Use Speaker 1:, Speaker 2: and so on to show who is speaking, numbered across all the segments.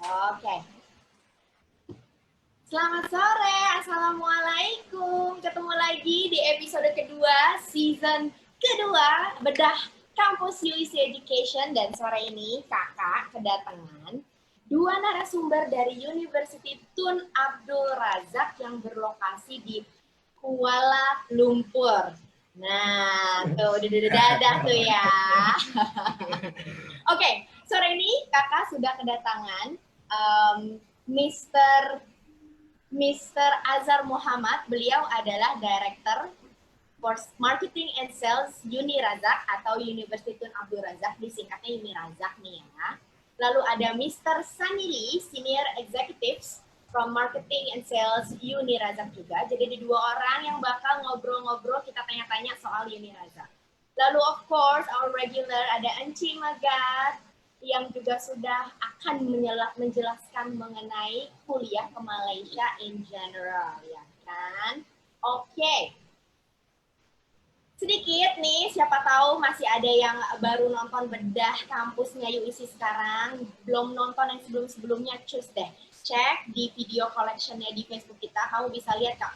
Speaker 1: Oke. Selamat sore, Assalamualaikum. Ketemu lagi di episode kedua, season kedua, Bedah Kampus UIC Education. Dan sore ini kakak kedatangan dua narasumber dari University Tun Abdul Razak yang berlokasi di Kuala Lumpur. Nah, tuh, dadah tuh ya. Oke, sore ini kakak sudah kedatangan Mr. Azhar Muhammad. Beliau adalah Director for Marketing and Sales Uni Razak atau University Tun Abdul Razak, disingkatnya Uni Razak nih ya. Lalu ada Mr. Sanili, Senior Executives from Marketing and Sales Uni Razak juga. Jadi ada dua orang yang bakal ngobrol-ngobrol, kita tanya-tanya soal Uni Razak. Lalu of course our regular ada Enci Magat yang juga sudah akan menjelaskan mengenai kuliah ke Malaysia in general, ya kan? Oke. Sedikit nih, siapa tahu masih ada yang baru nonton bedah kampusnya UIC sekarang, belum nonton yang sebelum-sebelumnya, cus deh. Cek di video collection-nya di Facebook kita, kamu bisa lihat Kak,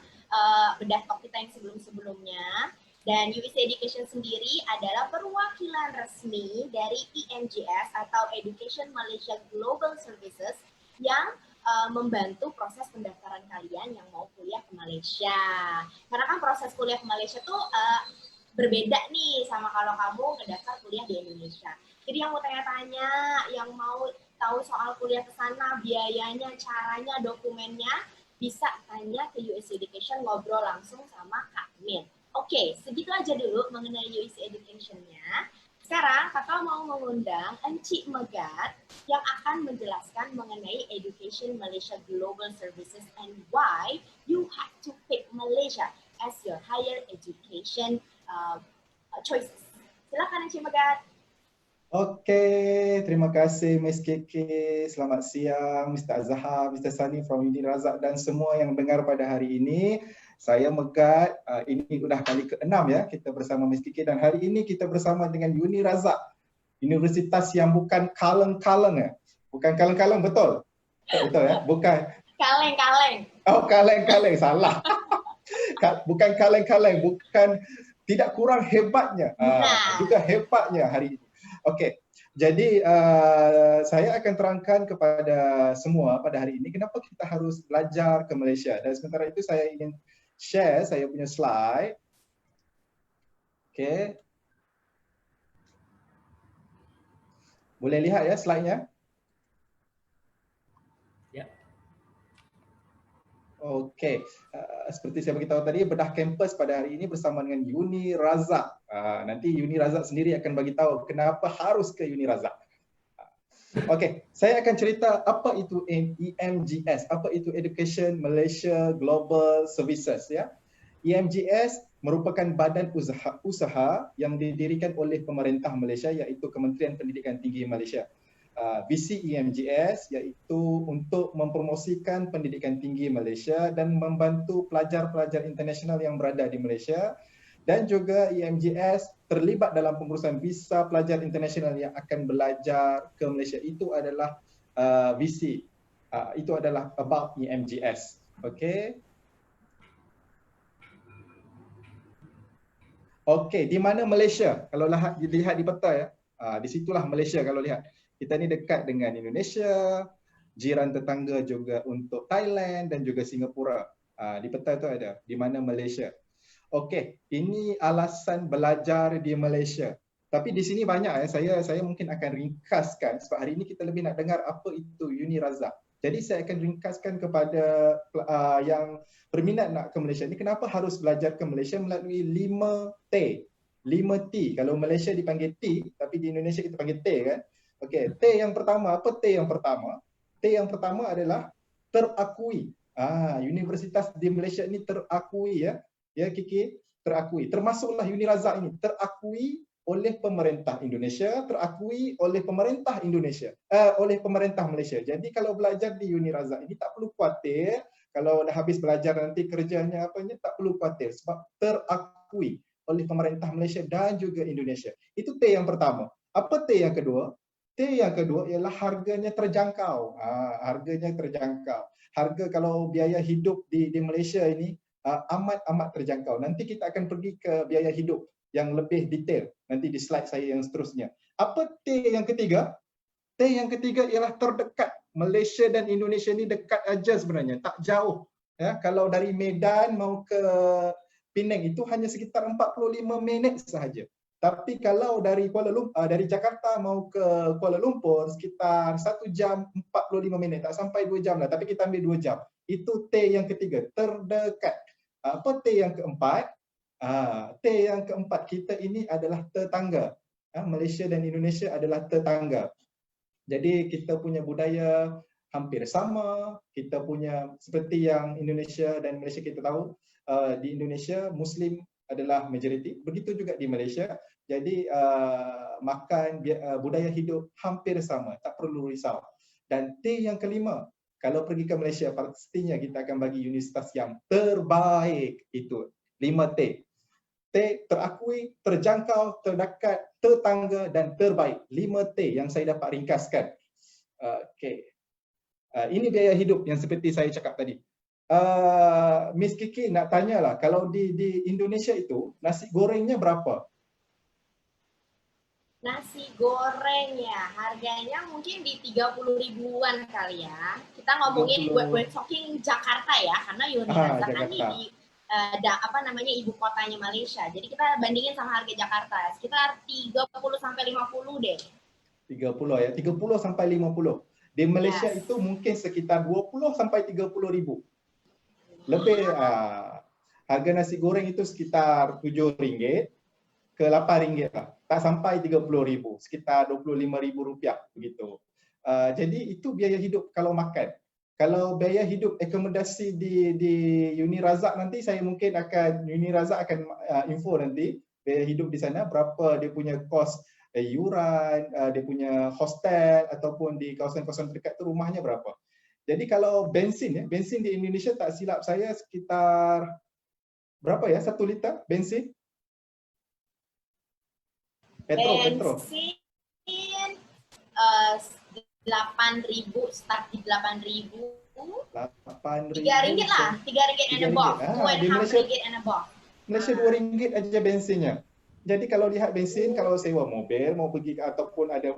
Speaker 1: bedah talk kita yang sebelum-sebelumnya. Dan UIC Education sendiri adalah perwakilan resmi dari EMGS atau Education Malaysia Global Services yang membantu proses pendaftaran kalian yang mau kuliah ke Malaysia. Karena kan proses kuliah ke Malaysia tuh berbeda nih sama kalau kamu ngedaftar kuliah di Indonesia. Jadi yang mau tanya-tanya, yang mau tahu soal kuliah ke sana, biayanya, caranya, dokumennya, bisa tanya ke UIC Education, ngobrol langsung sama Kak Min. Oke, segitu aja dulu mengenai UIC Education-nya. Sekarang kakak mau mengundang Enci Megat yang akan menjelaskan mengenai Education Malaysia Global Services and why you have to pick Malaysia as your higher education choices. Silakan Enci Megat.
Speaker 2: Oke, terima kasih Miss Kiki. Selamat siang Mr. Azhar, Mr. Sani from Uni Razak dan semua yang dengar pada hari ini. Saya Megat, ini udah kali ke-6 ya kita bersama Miss Kiki dan hari ini kita bersama dengan Uni Razak. Universitas yang bukan kaleng-kaleng ya. Bukan kaleng-kaleng, betul? Betul ya? Bukan.
Speaker 1: Kaleng-kaleng.
Speaker 2: Oh, kaleng-kaleng, salah. Bukan kaleng-kaleng, bukan, tidak kurang hebatnya. Juga hebatnya hari ini. Okey, jadi saya akan terangkan kepada semua pada hari ini kenapa kita harus belajar ke Malaysia. Dan sementara itu saya ingin share saya punya slide. Okey. Boleh lihat ya slide-nya?
Speaker 3: Ya.
Speaker 2: Okey, seperti saya beritahu tadi, bedah kampus pada hari ini bersama dengan Uni Razak. Nanti Uni Razak sendiri akan bagi tahu kenapa harus ke Uni Razak. Okey, saya akan cerita apa itu EMGS, apa itu Education Malaysia Global Services ya. EMGS merupakan badan usaha yang didirikan oleh pemerintah Malaysia iaitu Kementerian Pendidikan Tinggi Malaysia. Visi EMGS iaitu untuk mempromosikan pendidikan tinggi Malaysia dan membantu pelajar-pelajar internasional yang berada di Malaysia. Dan juga EMGS terlibat dalam pengurusan visa pelajar internasional yang akan belajar ke Malaysia. Itu adalah visi. Itu adalah about EMGS. Okey. Okey, di mana Malaysia? Kalau lihat di peta ya. Di situlah Malaysia kalau lihat. Kita ni dekat dengan Indonesia, jiran tetangga juga untuk Thailand dan juga Singapura. Di peta tu ada di mana Malaysia. Okey, ini alasan belajar di Malaysia. Tapi di sini banyak saya mungkin akan ringkaskan sebab hari ini kita lebih nak dengar apa itu Uni Razak. Jadi saya akan ringkaskan kepada yang berminat nak ke Malaysia ni kenapa harus belajar ke Malaysia melalui 5T. 5T. Kalau Malaysia dipanggil T, tapi di Indonesia kita panggil T kan. Okey, T yang pertama, apa T yang pertama? T yang pertama adalah terakui. Universitas di Malaysia ini terakui ya. Ya Kiki, terakui. Termasuklah Uni Razak ini terakui oleh pemerintah Indonesia, terakui oleh pemerintah Indonesia, oleh pemerintah Malaysia. Jadi kalau belajar di Uni Razak ini tak perlu khawatir kalau dah habis belajar nanti kerjanya apanya, tak perlu khawatir sebab terakui oleh pemerintah Malaysia dan juga Indonesia. Itu T yang pertama. Apa T yang kedua? T T yang kedua ialah harganya terjangkau. Harganya terjangkau. Harga kalau biaya hidup di Malaysia ini amat terjangkau. Nanti kita akan pergi ke biaya hidup yang lebih detail nanti di slide saya yang seterusnya. Apa T yang ketiga? T yang ketiga ialah terdekat. Malaysia dan Indonesia ni dekat aja sebenarnya, tak jauh. Ya, kalau dari Medan mau ke Penang itu hanya sekitar 45 minit sahaja. Tapi kalau dari dari Jakarta mau ke Kuala Lumpur sekitar 1 jam 45 minit, tak sampai 2 jam lah, tapi kita ambil 2 jam. Itu T yang ketiga, terdekat. Apa T yang keempat? T yang keempat kita ini adalah tetangga. Malaysia dan Indonesia adalah tetangga. Jadi kita punya budaya hampir sama, kita punya seperti yang Indonesia dan Malaysia kita tahu, di Indonesia Muslim adalah majoriti, begitu juga di Malaysia. Jadi makan budaya hidup hampir sama, tak perlu risau. Dan T yang kelima, kalau pergi ke Malaysia pastinya kita akan bagi universitas yang terbaik, itu 5T. T terakui, terjangkau, terdekat, tetangga dan terbaik. 5T yang saya dapat ringkaskan. Okey. Ini biaya hidup yang seperti saya cakap tadi. Miss Kiki nak tanyalah, kalau di Indonesia itu nasi gorengnya berapa?
Speaker 1: Nasi goreng ya, harganya mungkin di 30 ribuan kali ya. Kita ngomongin,
Speaker 2: 30.
Speaker 1: we're talking Jakarta ya, karena Yunizar kan ini
Speaker 2: Jakarta.
Speaker 1: di ibu kotanya Malaysia. Jadi kita bandingin sama harga Jakarta, sekitar 30 sampai 50 deh.
Speaker 2: 30 ya, 30 sampai 50. Di Malaysia
Speaker 1: Yes.
Speaker 2: itu mungkin sekitar 20 sampai 30 ribu. Lebih harga nasi goreng itu sekitar RM7 ke RM8 lah. Tak sampai RM30,000, sekitar RM25,000 begitu. Jadi itu biaya hidup kalau makan. Kalau biaya hidup akomodasi di Uni Razak nanti saya mungkin akan Uni Razak akan info nanti biaya hidup di sana berapa dia punya kos yuran, dia punya hostel ataupun di kawasan-kawasan terdekat tu rumahnya berapa. Jadi kalau bensin ya, bensin di Indonesia tak silap saya sekitar berapa ya 1 liter bensin? Petro.
Speaker 1: Bensin 8.000, start di 8.000.
Speaker 2: 8
Speaker 1: RM3 lah, RM3 and above. RM2.5 and above.
Speaker 2: Malaysia RM2 aja bensinnya. Jadi kalau lihat bensin, kalau sewa mobil mau pergi ataupun ada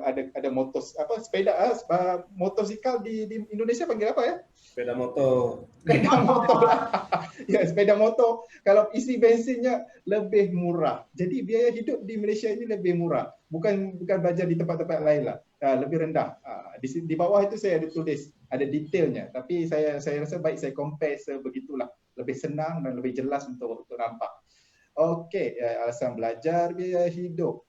Speaker 2: sepeda motosikal di Indonesia panggil apa ya?
Speaker 3: Sepeda motor.
Speaker 2: Sepeda motor. Ya, sepeda motor. Kalau isi bensinnya lebih murah. Jadi biaya hidup di Malaysia ini lebih murah. Bukan belajar di tempat-tempat lain lah. Lebih rendah. Di bawah itu saya ada tulis, ada detailnya. Tapi saya rasa baik saya compare sebegitulah. Lebih senang dan lebih jelas untuk nampak. Okey, alasan belajar, biaya hidup.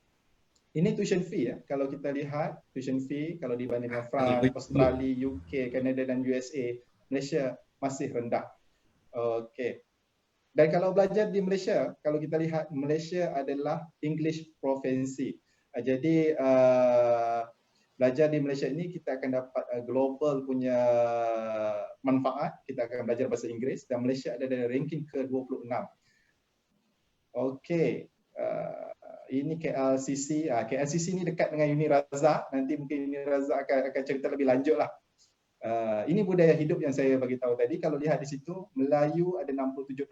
Speaker 2: Ini tuition fee ya. Kalau kita lihat tuition fee kalau dibanding dengan France, Australia, UK, Canada dan USA, Malaysia masih rendah. Okey. Dan kalau belajar di Malaysia, kalau kita lihat Malaysia adalah English provinsi. Jadi belajar di Malaysia ini kita akan dapat global punya manfaat. Kita akan belajar bahasa Inggeris dan Malaysia ada dari ranking ke-26. Okey. Ini KLCC. KLCC ini dekat dengan Uni Razak. Nanti mungkin Uni Razak akan cerita lebih lanjut lah. Ini budaya hidup yang saya bagi tahu tadi. Kalau lihat di situ, Melayu ada 67%,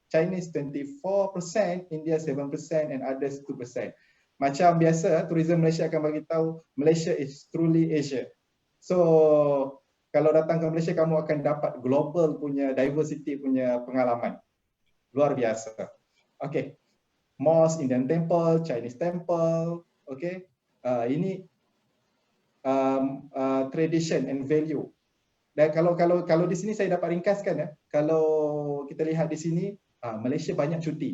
Speaker 2: Chinese 24%, India 7% and others 2%. Macam biasa, tourism Malaysia akan bagi tahu Malaysia is truly Asia. So, kalau datang ke Malaysia kamu akan dapat global punya diversity punya pengalaman. Luar biasa. Okey. Mosque, Indian temple, Chinese temple, okey. Ini tradition and value. Dan kalau di sini saya dapat ringkaskan ya. Kalau kita lihat di sini, Malaysia banyak cuti.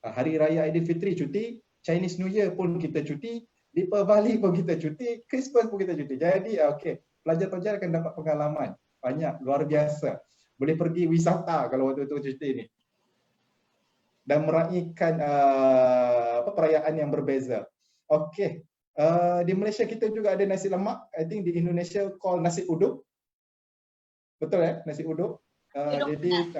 Speaker 2: Hari Raya Aidilfitri cuti, Chinese New Year pun kita cuti, Deepavali pun kita cuti, Christmas pun kita cuti. Jadi okey, pelajar-pelajar akan dapat pengalaman banyak, luar biasa. Boleh pergi wisata kalau waktu itu cuti ini. Dan meraihkan perayaan yang berbeza. Okey. Di Malaysia kita juga ada nasi lemak. I think di Indonesia call nasi uduk. Betul ya, nasi uduk. Jadi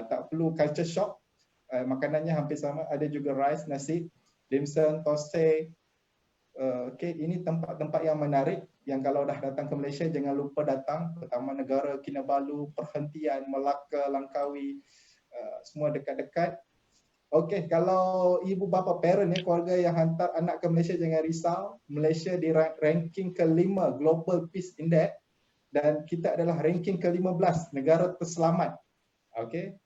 Speaker 2: tak perlu culture shock. Makanannya hampir sama. Ada juga rice, nasi, dim sum, thosai. Okay, ini tempat-tempat yang menarik yang kalau dah datang ke Malaysia jangan lupa datang. Pertama Negara Kinabalu, perhentian Melaka, Langkawi, semua dekat-dekat. Okey, kalau ibu bapa parent ya, keluarga yang hantar anak ke Malaysia jangan risau. Malaysia di ranking ke-5 Global Peace Index dan kita adalah ranking ke-15 negara terselamat. Okey.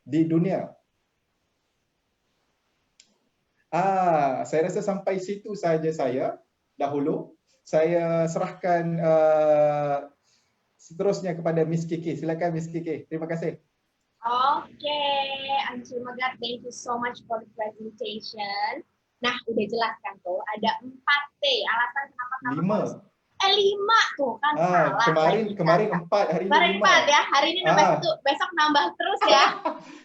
Speaker 2: Di dunia. Saya rasa sampai situ saja saya dahulu. Saya serahkan seterusnya kepada Miss Kiki. Silakan Miss Kiki. Terima kasih.
Speaker 1: Okay, Anshul Megat, thank you so much for the presentation. Nah, udah jelas kan tuh, ada 4T, alasan kenapa kamu
Speaker 2: 5.
Speaker 1: 5 tuh kan salah.
Speaker 2: Kemarin 4, hari ini 5.
Speaker 1: Kemarin 4 ya, hari ini nambah 1, besok nambah terus ya.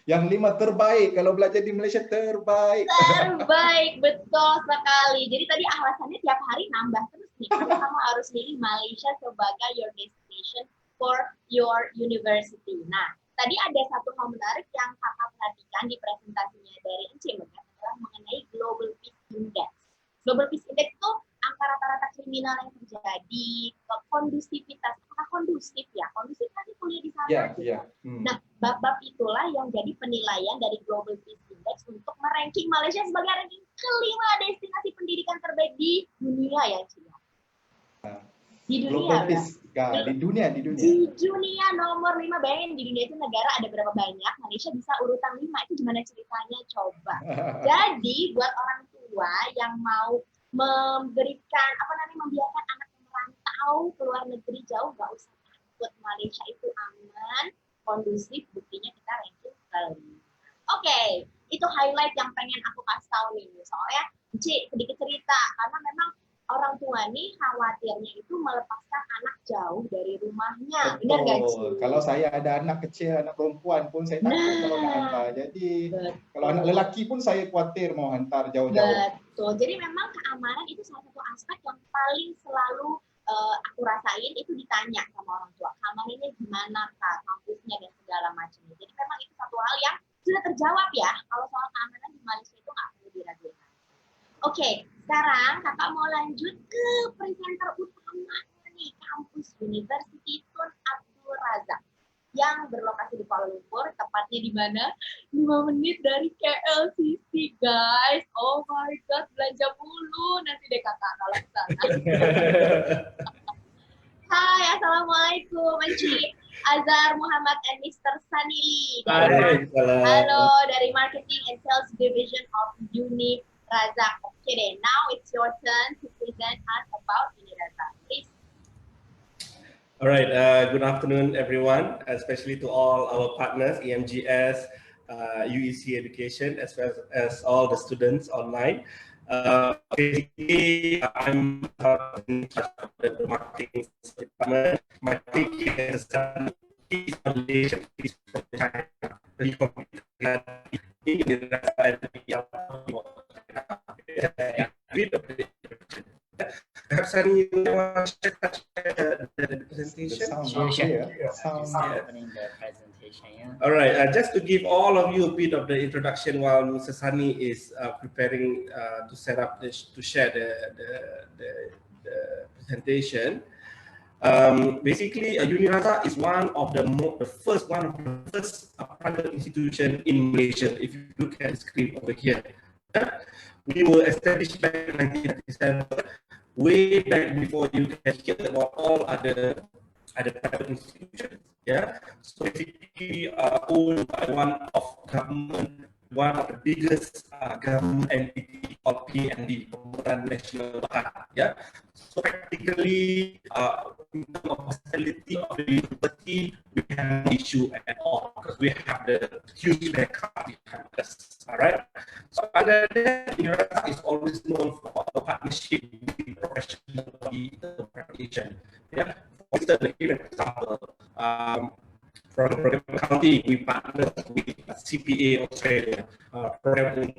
Speaker 2: Yang 5 terbaik, kalau belajar di Malaysia terbaik.
Speaker 1: Terbaik, betul sekali. Jadi tadi alasannya tiap hari nambah terus nih. Kamu harus milih Malaysia sebagai your destination for your university. Nah, tadi ada satu hal menarik yang kakak perhatikan di presentasinya dari Encik adalah mengenai Global Peace Index. Global Peace Index itu angka rata-rata kriminal yang terjadi, kondusivitas, apakah kondusif ya? Kondusif nanti kuliah di sana. Nah, bab-bab itulah yang jadi penilaian dari Global Peace Index untuk meranking Malaysia sebagai ranking ke-5 destinasi pendidikan terbaik di dunia ya, Cia. Di dunia,
Speaker 2: di dunia.
Speaker 1: Di dunia nomor 5, bayangin di dunia itu negara ada berapa banyak, Malaysia bisa urutan 5, itu gimana ceritanya coba. Jadi buat orang tua yang mau memberikan membiarkan anaknya merantau ke luar negeri jauh, nggak usah takut, Malaysia itu aman, kondusif, buktinya kita ranking ke-5. Oke, itu highlight yang pengen aku kasih tahu nih, soalnya Cik sedikit cerita karena memang orang tua nih khawatirnya itu melepaskan anak jauh dari rumahnya. Benar nggak, Ci?
Speaker 2: Kalau saya ada anak kecil, anak perempuan pun saya takut kalau nak hantar. Jadi kalau anak lelaki pun saya khawatir mau hantar jauh-jauh.
Speaker 1: Betul. Jadi memang keamanan itu salah satu aspek yang paling selalu aku rasain itu ditanya sama orang tua. Keamanannya gimana Kak? Kampusnya dan segala macamnya. Jadi memang itu satu hal yang sudah terjawab ya. Kalau soal keamanan di Malaysia itu nggak perlu diragukan. Oke, sekarang kakak mau lanjut ke presenter utama nih, kampus University Tun Abdul Razak yang berlokasi di Kuala Lumpur, tepatnya di mana? 5 menit dari KLCC, guys. Oh my god, belanja mulu nanti deh kakak kalau ke sana. Hai, assalamualaikum, Encik Azhar Muhammad and Mr. Sanili. Halo, dari Marketing and Sales Division of Uni Razak. Okay then, now it's your turn to present us about Uni Razak. Please.
Speaker 3: All right, good afternoon everyone, especially to all our partners, EMGS, UEC Education, as well as all the students online. Basically, I'm in charge of the marketing department. My thinking is Malaysia is from China. Perhaps you want to share the presentation? All right, just to give all of you a bit of the introduction while Mr. Sani is preparing to set up to share the presentation. Basically, Uni Razak is one of the first private institution in Malaysia. If you look at the screen over here, we were established back in 1997, way back before you can hear about all other private institutions. Yeah, so basically owned by one of the biggest government entity called PND, Pembangunan Nasional Berhad. Yeah, so practically in terms of facility of the university, we have no issue at all because we have the huge backup behind us. All right. So other than that, Uni Razak is always known for our partnership with professional preparation. Yeah. For example, From program accounting, we partner with CPA Australia. Program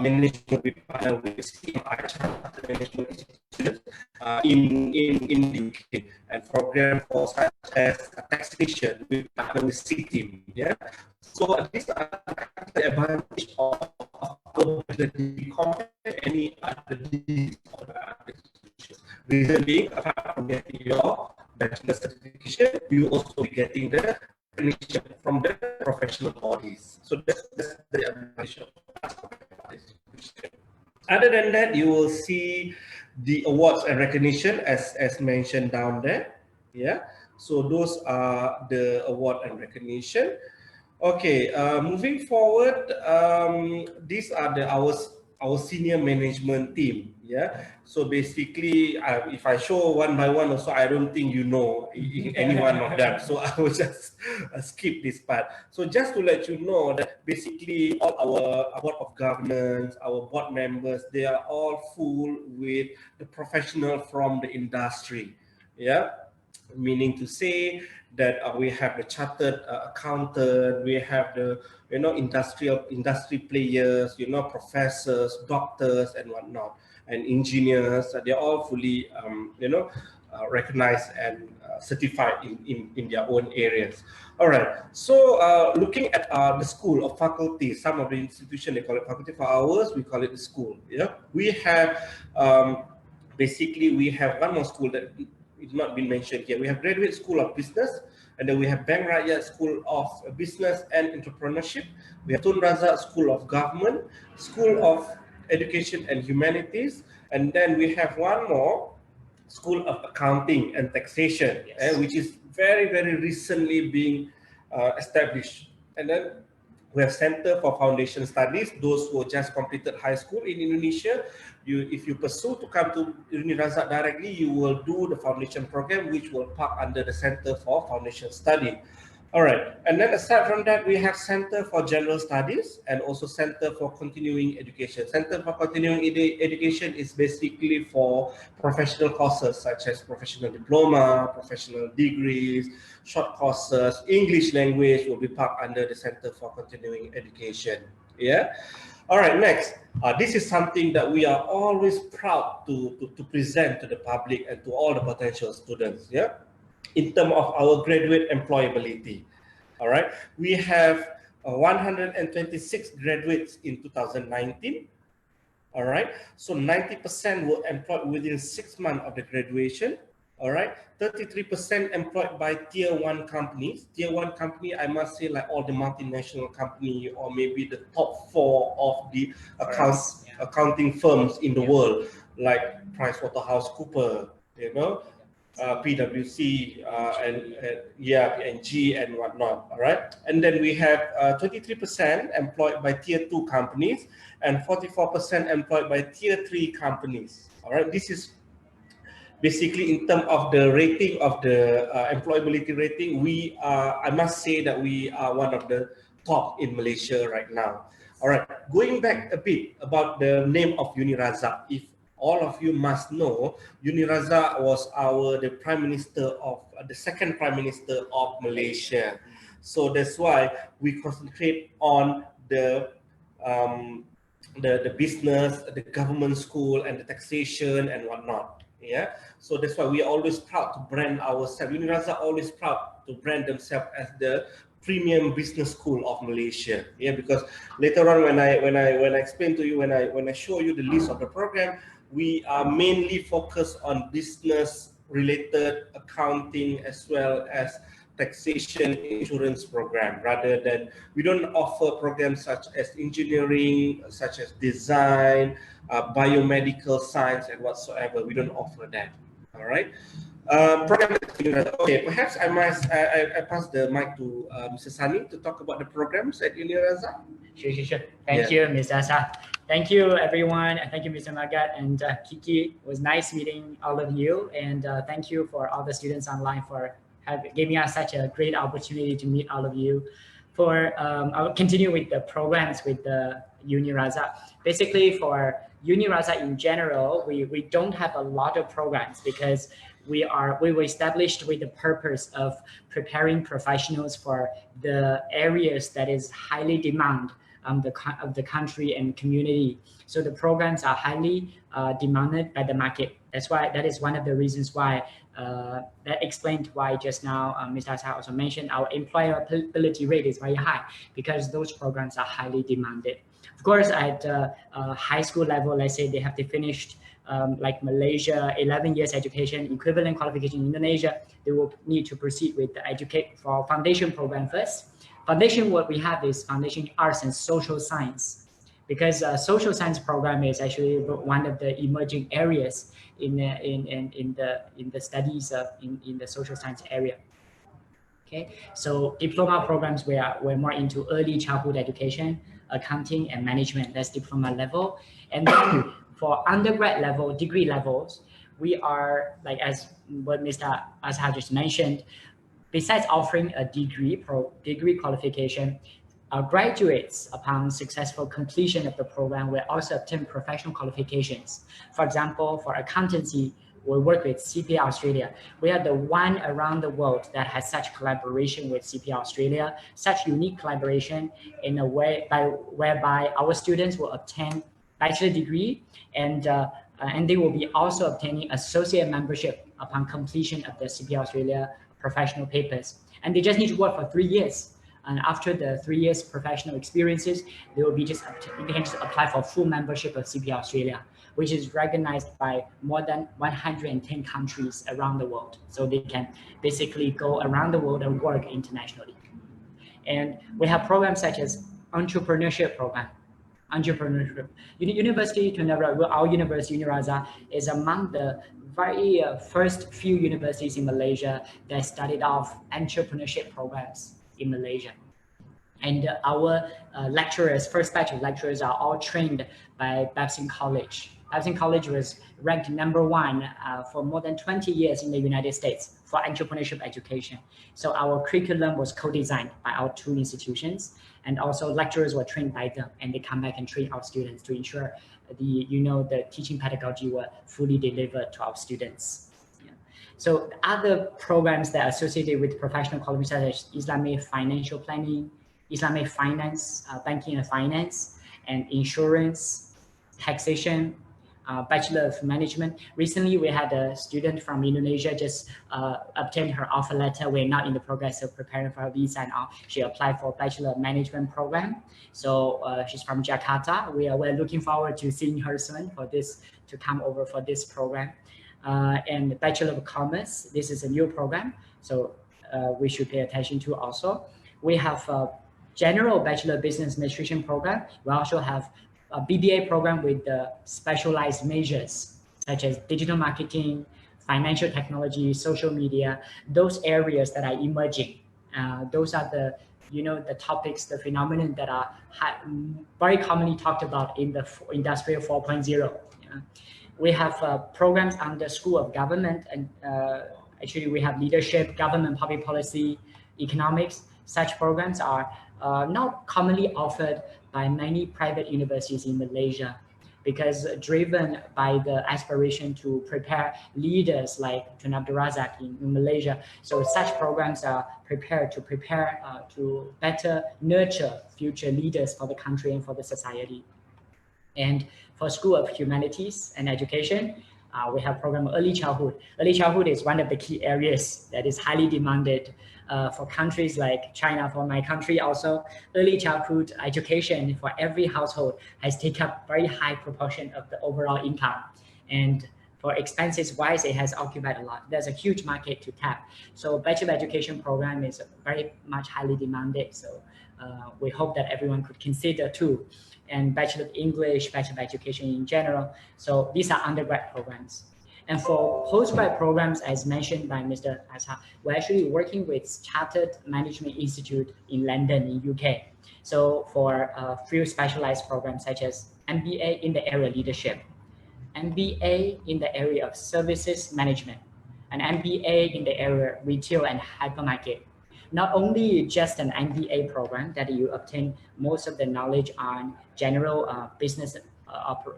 Speaker 3: management, we partner with CMI, Chartered Management Institute, in the UK. And program for such as taxation, we partner with CTIM. Yeah. So these are the advantage of we compare any other institutions. Reason being, apart from getting your bachelor certification, you also be getting the recognition from the professional bodies. So that's the advantage of institution. Other than that, you will see the awards and recognition as mentioned down there. Yeah. So those are the award and recognition. Okay, moving forward, these are our senior management team. Yeah, so basically, if I show one by one, also I don't think you know any one of them. So I will just skip this part. So just to let you know that basically all our board of governance, our board members, they are all full with the professional from the industry. Yeah. Meaning to say that we have the chartered accountant, we have the industry players, professors, doctors, and whatnot, and engineers. They're all fully recognized and certified in their own areas. All right. So looking at the school of faculty, some of the institutions they call it faculty for hours, we call it the school. Yeah, we have basically we have one more school that it's not been mentioned here. We have Graduate School of Business, and then we have Bank Rakyat School of Business and Entrepreneurship. We have Tun Razak School of Government, School of Education and Humanities, and then we have one more, School of Accounting and Taxation, yes, which is very, very recently being established. And then we have Center for Foundation Studies. Those who just completed high school in Indonesia, if you pursue to come to Uni Razak directly, you will do the foundation program, which will park under the Center for Foundation Study. All right, and then aside from that, we have Center for General Studies and also Center for Continuing Education. Center for Continuing Education is basically for professional courses such as professional diploma, professional degrees, short courses. English language will be parked under the Center for Continuing Education. Yeah. All right, next. This is something that we are always proud to present to the public and to all the potential students. Yeah. In terms of our graduate employability. All right, we have 126 graduates in 2019. All right, so 90% were employed within 6 months of the graduation. All right, 33% employed by tier 1 companies. Tier 1 company, I must say, like all the multinational company or maybe the top 4 of the accounting firms in the world, like PricewaterhouseCoopers, PwC and G and whatnot. All right, and then we have 23% employed by tier 2 companies and 44% employed by tier 3 companies. All right, this is basically in terms of the rating of the employability rating. We are, I must say that we are one of the top in Malaysia right now. All right, going back a bit about the name of Uni Razak. If all of you must know, Uni Razak was the prime minister of the second prime minister of Malaysia. So that's why we concentrate on the business, the government school, and the taxation and whatnot. Yeah. So that's why we are always proud to brand ourselves. Uni Razak always proud to brand themselves as the premium business school of Malaysia. Yeah, because later on when I explain to you, when I show you the list of the program, we are mainly focused on business related accounting as well as taxation insurance program, rather than we don't offer programs such as engineering, such as design, biomedical science and whatsoever. We don't offer that. All right. Program. Okay, perhaps I pass the mic to Mr. Sani to talk about the programs at Uni Razak.
Speaker 4: Sure. Thank you, Ms. Asa. Thank you, everyone. And thank you, Mr. Magat and Kiki. It was nice meeting all of you. And thank you for all the students online for giving us such a great opportunity to meet all of you. I'll continue with the programs with the Uni Razak. Basically, for Uni Razak in general, we don't have a lot of programs because we were established with the purpose of preparing professionals for the areas that is highly demand of the country and community. So the programs are highly demanded by the market. That is one of the reasons why that explained why just now Mr. Asa also mentioned our employability rate is very high, because those programs are highly demanded. Of course, at high school level, let's say they have finished like Malaysia, 11 years education, equivalent qualification in Indonesia, they will need to proceed with the educate for foundation program first. Foundation, what we have is foundation arts and social science, because social science program is actually one of the emerging areas in the studies in the social science area. Okay, so diploma programs we're more into early childhood education, accounting and management. That's diploma level, and then for undergrad level, degree levels, we are like as what Mr. Azhar just mentioned. Besides offering a degree qualification, our graduates, upon successful completion of the program, will also obtain professional qualifications. For example, for accountancy, we work with CPA Australia. We are the one around the world that has such collaboration with CPA Australia, such unique collaboration in a way whereby our students will obtain bachelor degree, and they will be also obtaining associate membership upon completion of the CPA Australia professional papers. And they just need to work for 3 years. And after the 3 years professional experiences, they can just apply for full membership of CPA Australia, which is recognized by more than 110 countries around the world. So they can basically go around the world and work internationally. And we have programs such as entrepreneurship program. University Tunara, our university, UniRaza, is among the very first few universities in Malaysia that started off entrepreneurship programs in Malaysia. And our lecturers, first batch of lecturers, are all trained by Babson College. Babson College was ranked #1 for more than 20 years in the United States for entrepreneurship education. So our curriculum was co-designed by our 2 institutions, and also lecturers were trained by them, and they come back and train our students to ensure the teaching pedagogy were fully delivered to our students. Yeah. So other programs that are associated with professional qualifications such as Islamic financial planning, Islamic finance, banking and finance, and insurance, taxation, Bachelor of Management. Recently, we had a student from Indonesia just obtained her offer letter. We're now in the progress of preparing for her visa, and she applied for Bachelor of Management program. So she's from Jakarta. We're looking forward to seeing her soon to come over for this program. And Bachelor of Commerce, this is a new program, so we should pay attention to also. We have a general Bachelor of Business Administration program. We also have a BBA program with the specialized majors such as digital marketing, financial technology, social media, those areas that are emerging. Those are the topics, the phenomenon that are very commonly talked about in the Industrial 4.0. Yeah. We have programs under School of Government, and actually we have leadership, government, public policy, economics. Such programs are not commonly offered by many private universities in Malaysia, because driven by the aspiration to prepare leaders like Tun Abdul Razak in Malaysia. So such programs are prepared to better nurture future leaders for the country and for the society. And for School of Humanities and Education, we have program Early Childhood. Early childhood is one of the key areas that is highly demanded for countries like China, for my country also. Early childhood education for every household has taken up very high proportion of the overall income. And for expenses wise, it has occupied a lot. There's a huge market to tap. So Bachelor of Education program is very much highly demanded. So we hope that everyone could consider too. And Bachelor of English, Bachelor of Education in general. So these are undergrad programs. And for postgrad programs, as mentioned by Mr. Azhar, we're actually working with Chartered Management Institute in London, in UK. So for a few specialized programs such as MBA in the area of leadership, MBA in the area of services management, and MBA in the area of retail and hypermarket. Not only just an MBA program that you obtain most of the knowledge on general business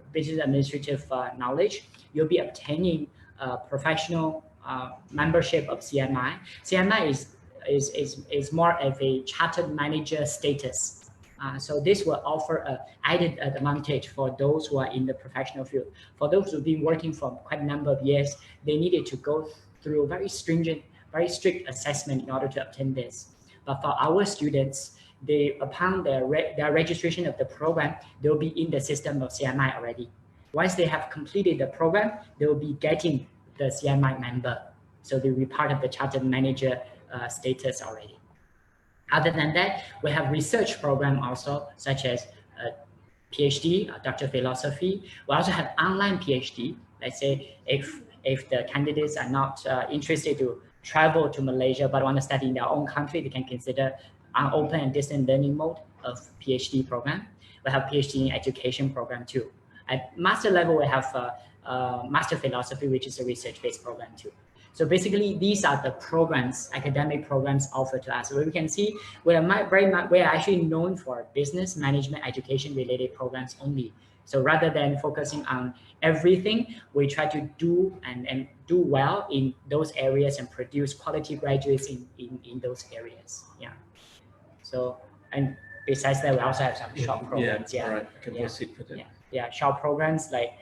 Speaker 4: administrative knowledge, you'll be obtaining professional membership of CMI. CMI is more of a chartered manager status. So this will offer an added advantage for those who are in the professional field. For those who've been working for quite a number of years, they needed to go through very stringent, very strict assessment in order to obtain this. But for our students, upon their registration of the program, they'll be in the system of CMI already. Once they have completed the program, they will be getting the CMI member. So they'll be part of the chartered manager status already. Other than that, we have research program also, such as PhD, Doctor of Philosophy. We also have online PhD. Let's say if the candidates are not interested to travel to Malaysia but want to study in their own country, they can consider an open and distant learning mode of PhD program. We have PhD in education program too. At master level, we have Master Philosophy, which is a research-based program too. So basically, these are the programs, academic programs offered to us. So we can see we're actually known for business management, education-related programs only. So rather than focusing on everything, we try to do and do well in those areas and produce quality graduates in those areas. Yeah. So, and besides that, we also have some short programs.
Speaker 3: Yeah. All right. I can proceed with it.
Speaker 4: Yeah. Short programs like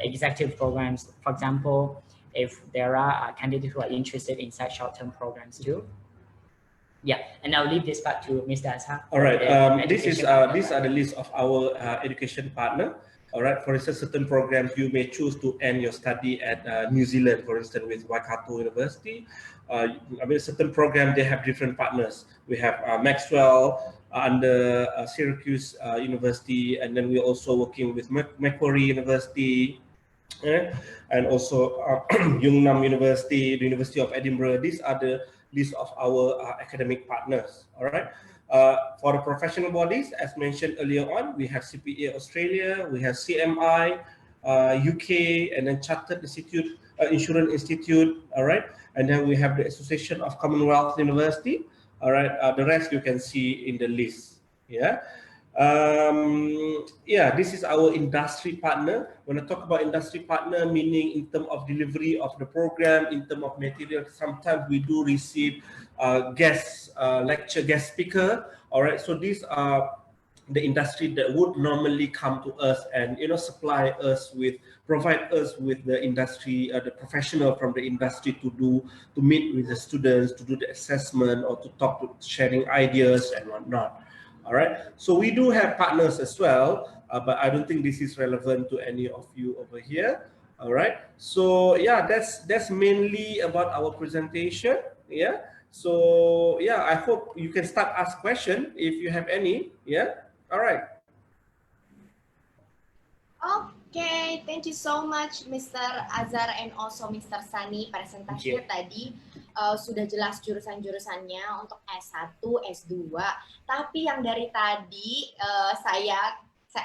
Speaker 4: executive programs, for example. If there are candidates who are interested in such short-term programs too. Yeah, and I'll leave this part to Mr. Azhar.
Speaker 3: All right, these are the list of our education partner. All right, for instance, certain programs you may choose to end your study at New Zealand, for instance, with Waikato University. I mean, certain programs, they have different partners. We have Maxwell under Syracuse University, and then we're also working with Macquarie University, and also Yungnam University, the University of Edinburgh. These are the list of our academic partners. All right. For the professional bodies, as mentioned earlier on, we have CPA Australia, we have CMI UK, and then Chartered Institute, Insurance Institute. All right. And then we have the Association of Commonwealth University. All right. The rest you can see in the list. Yeah. This is our industry partner. When I talk about industry partner, meaning in terms of delivery of the program, in terms of material, sometimes we do receive guest speaker. All right, so these are the industry that would normally come to us and provide us with the industry, the professional from the industry to meet with the students, to do the assessment, or to sharing ideas and whatnot. All right, so we do have partners as well, but I don't think this is relevant to any of you over here. All right, so yeah, that's mainly about our presentation. Yeah, so yeah, I hope you can start ask question if you have any. Yeah, all right.
Speaker 1: Okay, thank you so much, Mr. Azhar and also Mr. Sani. Presentasinya tadi sudah jelas jurusan-jurusannya untuk S1, S2. Tapi yang dari tadi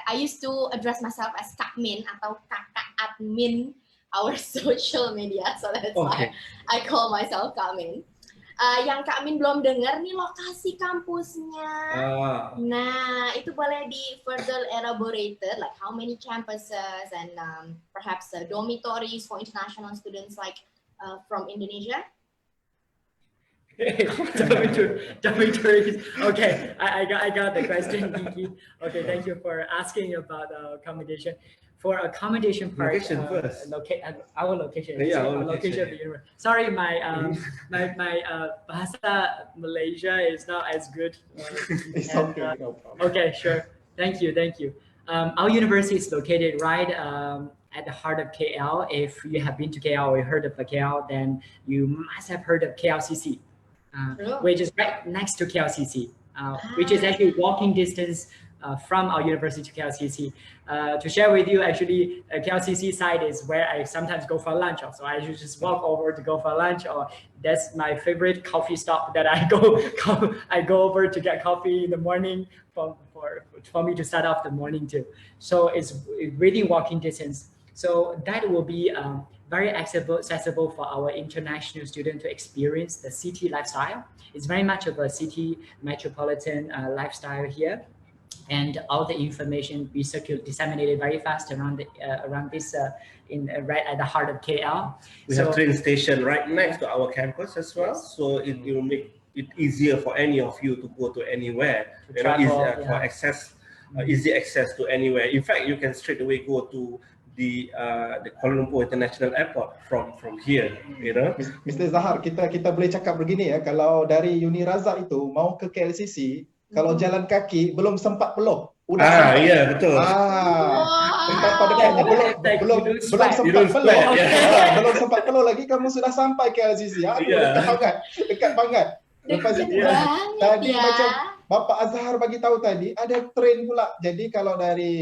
Speaker 1: I used to address myself as Kak Min atau kakak admin our social media. So that's why I call myself Kak Min. Yang Kak Min belum dengar nih lokasi kampusnya. Nah, itu boleh di further elaborated, like how many campuses and perhaps dormitories for international students like from Indonesia.
Speaker 4: Dormitories. Okay, I got the question, Kiki. Okay, thank you for asking about accommodation. For accommodation part,
Speaker 3: location first.
Speaker 4: Our location.
Speaker 3: Yeah,
Speaker 4: our location of the university. Sorry, my bahasa Malaysia is not as good.
Speaker 2: It's okay, no problem.
Speaker 4: Okay, sure. Thank you. Our university is located right at the heart of KL. If you have been to KL or you heard of KL, then you must have heard of KLCC. Which is right next to KLCC, which is actually walking distance from our university to KLCC. To share with you, actually, KLCC side is where I sometimes go for lunch. So I just walk over to go for lunch, or that's my favorite coffee stop that I go over to get coffee in the morning for me to start off the morning too. So it's really walking distance. So that will be very accessible for our international students to experience the city lifestyle. It's very much of a city metropolitan lifestyle here. and all the information be disseminated very fast around this right at the heart of KL.
Speaker 3: We have train station right next to our campus as well, so it will make it easier for any of you to go to anywhere, for access, easy access to anywhere. In fact, you can straight away go to the Kuala Lumpur International Airport from here, you know.
Speaker 2: Mr. Zahar, kita boleh cakap begini ya, kalau dari Uni Razak itu mau ke KLCC, kalau jalan kaki belum sempat peluh, udah sampai.
Speaker 3: Iya betul.
Speaker 2: Betapa dekatnya, belum sempat peluh. Belum sempat peluh lagi kamu sudah sampai ke KLCC. Dekat banget. Lepas itu tadi macam Bapak Azhar bagi tahu tadi ada train pula. Jadi kalau dari